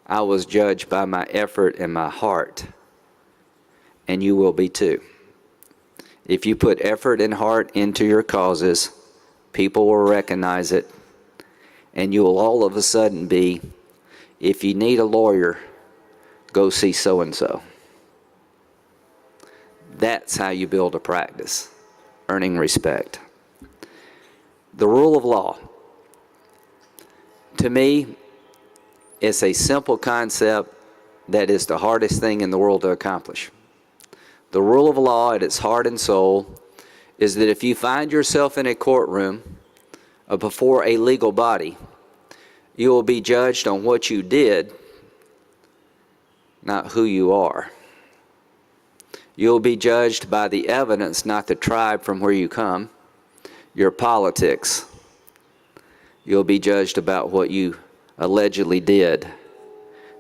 I was judged by my effort and my heart, and you will be too. If you put effort and heart into your causes, people will recognize it, and you will all of a sudden be, if you need a lawyer, go see so-and-so. That's how you build a practice, earning respect. The rule of law. To me, it's a simple concept that is the hardest thing in the world to accomplish. The rule of law at its heart and soul is that if you find yourself in a courtroom or before a legal body, you will be judged on what you did, not who you are. You'll be judged by the evidence, not the tribe from where you come, your politics. You'll be judged about what you allegedly did,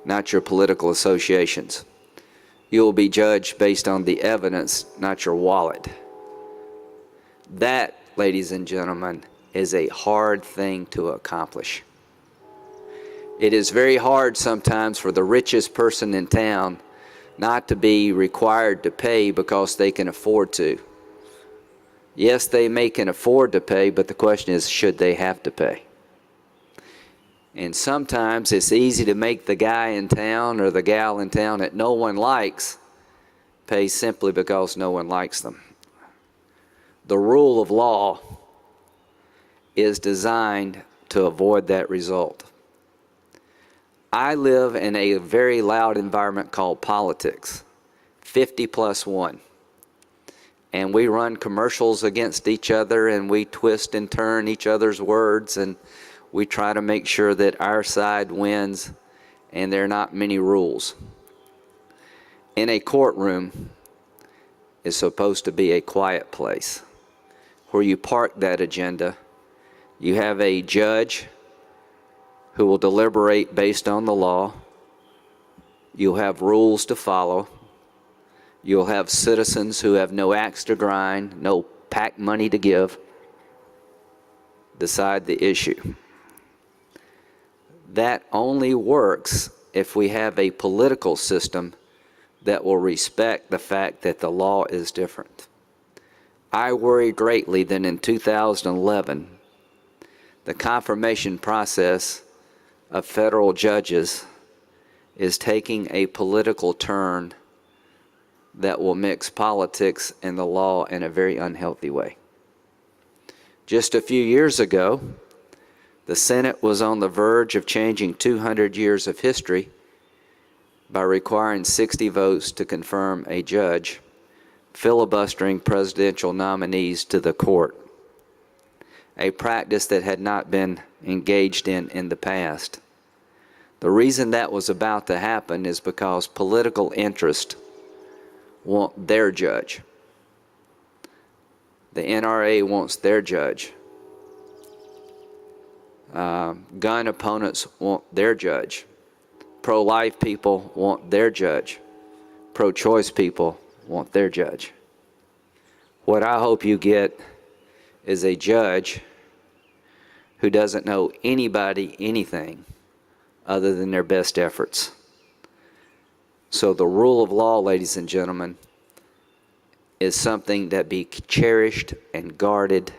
not your political associations. You'll be judged based on the evidence, not your wallet. That, ladies and gentlemen, is a hard thing to accomplish. It is very hard sometimes for the richest person in town not to be required to pay because they can afford to. Yes, they may can afford to pay, but the question is, should they have to pay? And sometimes it's easy to make the guy in town or the gal in town that no one likes pay simply because no one likes them. The rule of law is designed to avoid that result. I live in a very loud environment called politics, 50+1. And we run commercials against each other, and we twist and turn each other's words, and we try to make sure that our side wins, and there are not many rules. In a courtroom is supposed to be a quiet place where you park that agenda. You have a judge who will deliberate based on the law. You'll have rules to follow. You'll have citizens who have no axe to grind, no PAC money to give, decide the issue. That only works if we have a political system that will respect the fact that the law is different. I worry greatly that in 2011, the confirmation process of federal judges is taking a political turn that will mix politics and the law in a very unhealthy way. Just a few years ago, the Senate was on the verge of changing 200 years of history by requiring 60 votes to confirm a judge, filibustering presidential nominees to the court, a practice that had not been engaged in the past. The reason that was about to happen is because political interest want their judge. The NRA wants their judge. Gun opponents want their judge. Pro-life people want their judge. Pro-choice people want their judge. What I hope you get is a judge who doesn't know anybody anything other than their best efforts. So the rule of law, ladies and gentlemen, is something that be cherished and guarded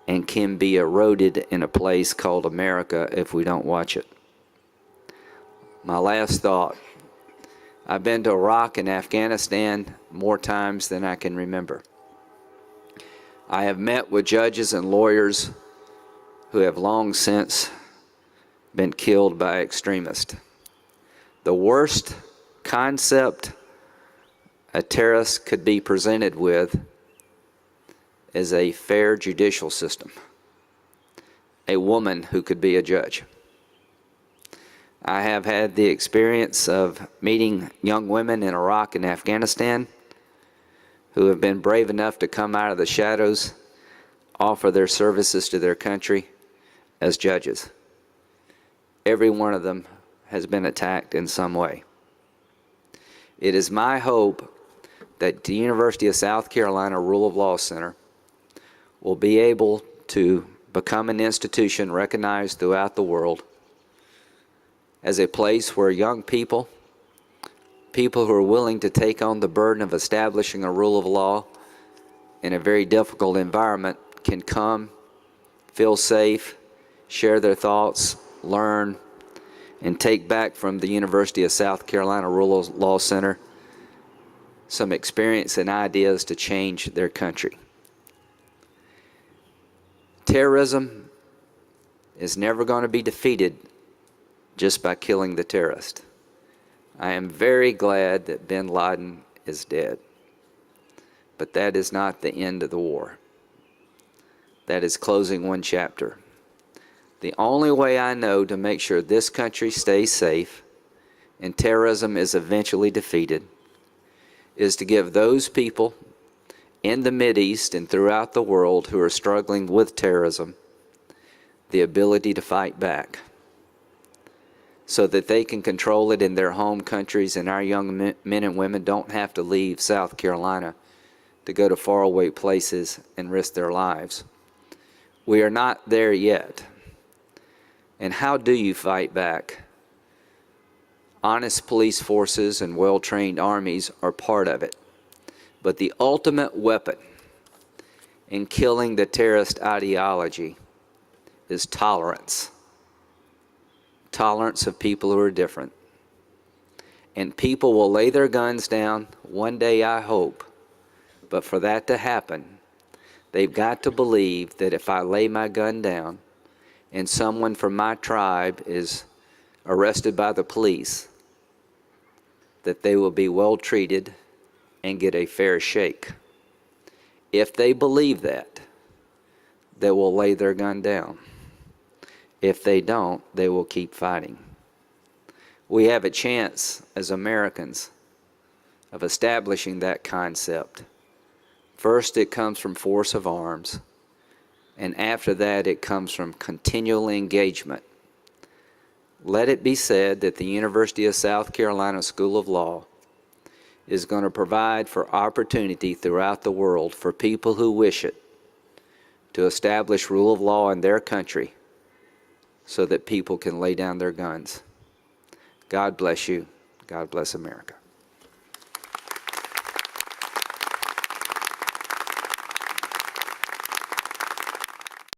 and can be eroded in a place called America if we don't watch it. My last thought. I've been to Iraq and Afghanistan more times than I can remember. I have met with judges and lawyers who have long since been killed by extremists. The worst concept a terrorist could be presented with is a fair judicial system, a woman who could be a judge. I have had the experience of meeting young women in Iraq and Afghanistan who have been brave enough to come out of the shadows, offer their services to their country as judges. Every one of them has been attacked in some way. It is my hope that the University of South Carolina Rule of Law Center will be able to become an institution recognized throughout the world as a place where young people who are willing to take on the burden of establishing a rule of law in a very difficult environment can come, feel safe, share their thoughts, learn, and take back from the University of South Carolina Rule of Law Center some experience and ideas to change their country. Terrorism is never going to be defeated just by killing the terrorist. I am very glad that bin Laden is dead. But that is not the end of the war. That is closing one chapter. The only way I know to make sure this country stays safe and terrorism is eventually defeated is to give those people in the Mideast and throughout the world who are struggling with terrorism the ability to fight back so that they can control it in their home countries, and our young men and women don't have to leave South Carolina to go to faraway places and risk their lives. We are not there yet. And how do you fight back? Honest police forces and well-trained armies are part of it. But the ultimate weapon in killing the terrorist ideology is tolerance. Tolerance of people who are different. And people will lay their guns down one day, I hope. But for that to happen, they've got to believe that if I lay my gun down and someone from my tribe is arrested by the police, that they will be well treated and get a fair shake. If they believe that, they will lay their gun down. If they don't, they will keep fighting. We have a chance as Americans of establishing that concept. First, it comes from force of arms, and after that, it comes from continual engagement. Let it be said that the University of South Carolina School of Law is going to provide for opportunity throughout the world for people who wish it to establish rule of law in their country so that people can lay down their guns. God bless you. God bless America.